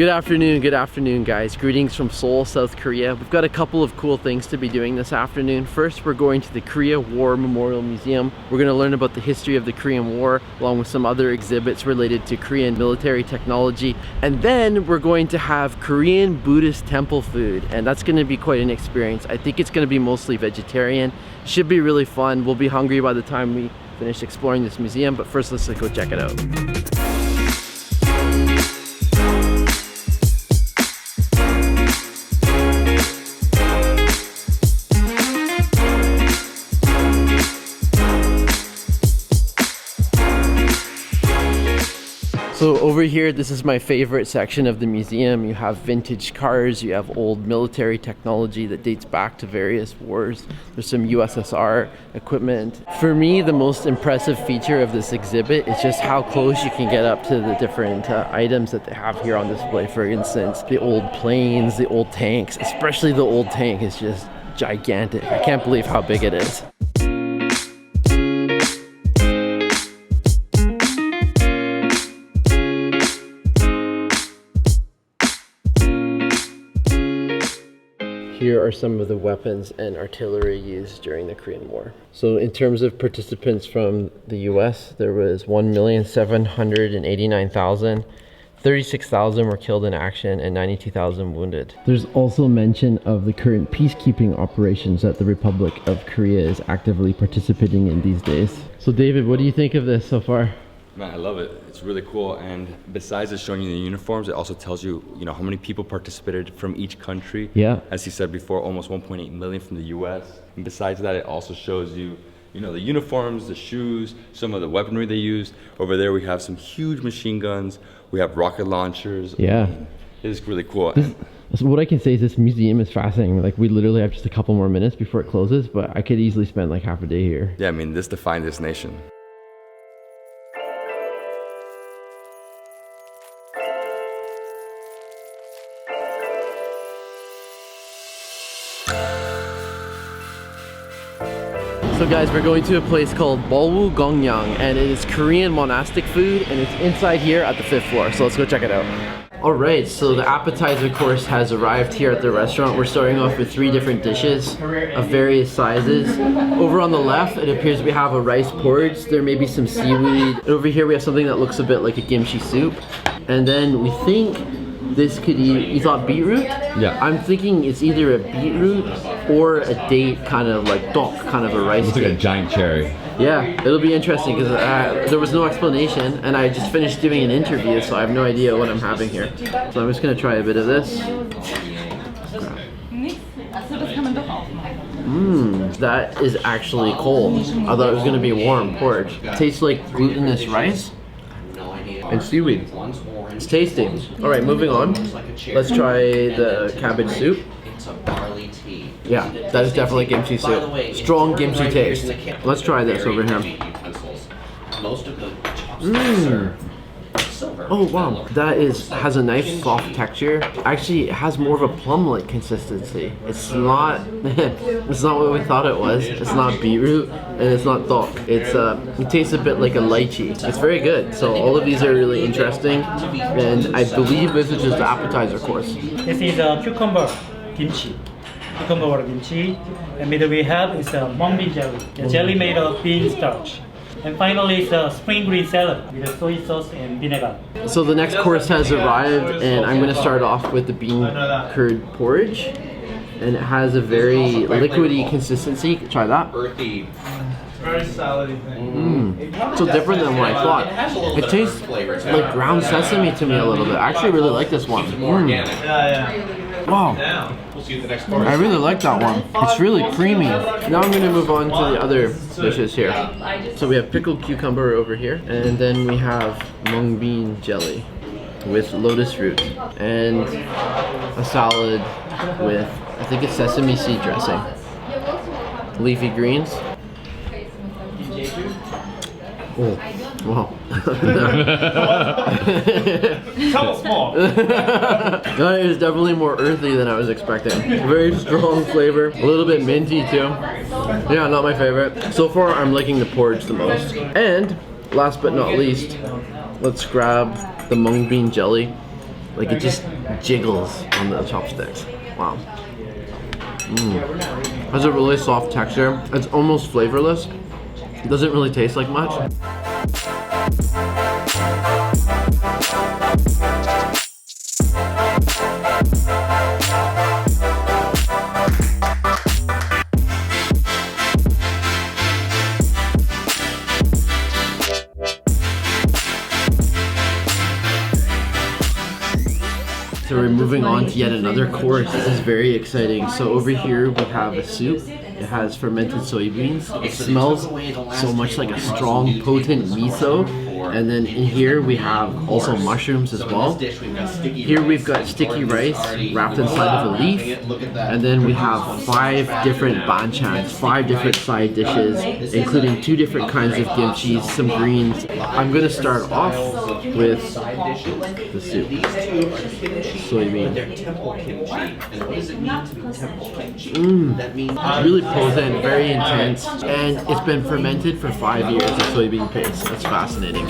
Good afternoon guys. Greetings from Seoul, South Korea. We've got a couple of cool things to be doing this afternoon. First, we're going to the Korea War Memorial Museum. We're going to learn about the history of the Korean War, along with some other exhibits related to Korean military technology. And then we're going to have Korean Buddhist temple food, and that's going to be quite an experience. I think it's going to be mostly vegetarian. Should be really fun. We'll be hungry by the time we finish exploring this museum, but first let's go check it out. So over here, this is my favorite section of the museum. You have vintage cars, you have old military technology that dates back to various wars. There's some USSR equipment. For me, the most impressive feature of this exhibit is just how close you can get up to the different items that they have here on display. For instance, the old planes, the old tanks, especially the old tank is just gigantic. I can't believe how big it is. Here are some of the weapons and artillery used during the Korean War. So in terms of participants from the US, there was 1,789,000. 36,000 were killed in action and 92,000 wounded. There's also mention of the current peacekeeping operations that the Republic of Korea is actively participating in these days. So David, what do you think of this so far? Man, I love it. It's really cool. And besides it showing you the uniforms, it also tells you, how many people participated from each country. Yeah. As he said before, almost 1.8 million from the US. And besides that, it also shows you, the uniforms, the shoes, some of the weaponry they used. Over there, we have some huge machine guns. We have rocket launchers. Yeah. It's really cool. So what I can say is this museum is fascinating. Like, we literally have just a couple more minutes before it closes, but I could easily spend like half a day here. Yeah, this defined this nation. So guys, we're going to a place called Balwoo Gongyang, and it is Korean monastic food, and it's inside here at the 5th floor. So let's go check it out. Alright, so the appetizer course has arrived here at the restaurant. We're starting off with 3 different dishes of various sizes. Over on the left, it appears we have a rice porridge. There may be some seaweed. And over here we have something that looks a bit like a kimchi soup. And then we think this could eat, you thought beetroot? Yeah. I'm thinking it's either a beetroot or a date, kind of like dok, kind of a rice cake. It's like a giant cherry. Yeah, it'll be interesting because there was no explanation, and I just finished doing an interview, so I have no idea what I'm having here. So I'm just gonna try a bit of this. That is actually cold. I thought it was gonna be warm porridge. It tastes like glutinous rice and seaweed. It's tasty. Alright, moving on. Let's try the cabbage soup. Yeah, that is definitely kimchi soup. Strong kimchi taste. Let's try this over here. Oh wow, that has a nice soft texture. Actually, it has more of a plum-like consistency. It's not it's not what we thought it was. It's not beetroot and it's not dok. It tastes a bit like a lychee. It's very good. So all of these are really interesting, and I believe this is just the appetizer course. This is a cucumber kimchi. Cucumber kimchi. And middle we have is a mung bean jelly. A jelly made of bean starch. And finally, it's a spring green salad with a soy sauce and vinegar. So the next course has arrived, and I'm going to start off with the bean curd porridge. And it has a very liquidy consistency. Try that. Earthy. Very salady thing. So different than what I thought. It tastes like ground sesame to me a little bit. I actually really like this one. Wow. I really like that one. It's really creamy. Now I'm going to move on to the other dishes here. So we have pickled cucumber over here, and then we have mung bean jelly with lotus root, and a salad with, I think it's sesame seed dressing. Leafy greens. Oh, wow. Couple small. That is definitely more earthy than I was expecting. Very strong flavor, a little bit minty too. Yeah, not my favorite. So far, I'm liking the porridge the most. And last but not least, let's grab the mung bean jelly. Like it just jiggles on the chopsticks. Wow. Has a really soft texture. It's almost flavorless. It doesn't really taste like much. So we're moving on to yet another course. This is very exciting. So over here we have a soup. It has fermented soybeans. It smells so much like a strong, potent miso. And then in here we have also mushrooms as well. Here we've got sticky rice wrapped inside of a leaf. And then we have 5 different banchans, 5 different side dishes, including 2 different kinds of kimchi, some greens. I'm gonna start off with the soup. Soybean. Really potent, very intense, and it's been fermented for 5 years of soybean paste. That's fascinating.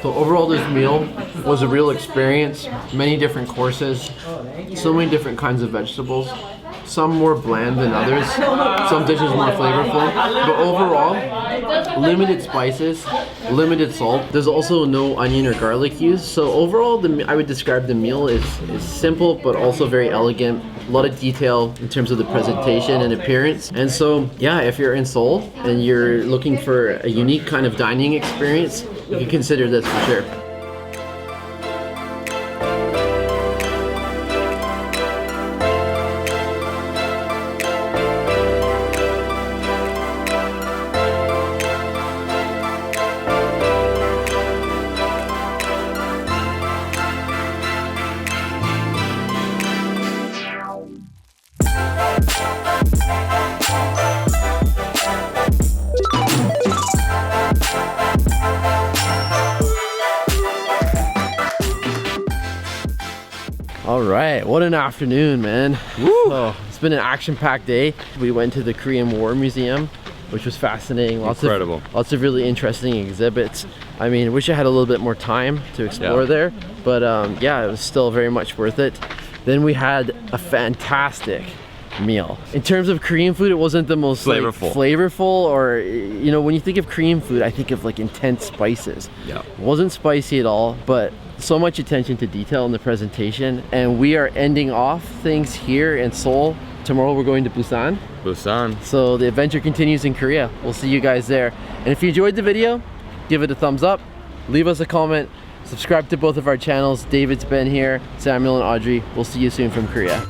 So overall this meal was a real experience. Many different courses, so many different kinds of vegetables. Some more bland than others, some dishes more flavorful, but overall, limited spices, limited salt. There's also no onion or garlic used. So overall, I would describe the meal is simple, but also very elegant. A lot of detail in terms of the presentation and appearance. And so, yeah, if you're in Seoul and you're looking for a unique kind of dining experience, you can consider this for sure. All right, what an afternoon, man. Woo! Oh, it's been an action-packed day. We went to the Korean War Museum, which was fascinating. Incredible. Lots of really interesting exhibits. I mean, wish I had a little bit more time to explore there, but yeah, it was still very much worth it. Then we had a fantastic meal. In terms of Korean food, it wasn't the most flavorful, or, you know, when you think of Korean food, I think of like intense spices. Yeah. It wasn't spicy at all, but so much attention to detail in the presentation. And we are ending off things here in Seoul. Tomorrow we're going to Busan. So the adventure continues in Korea. We'll see you guys there. And if you enjoyed the video, give it a thumbs up, leave us a comment, subscribe to both of our channels. David's been here, Samuel and Audrey. We'll see you soon from Korea.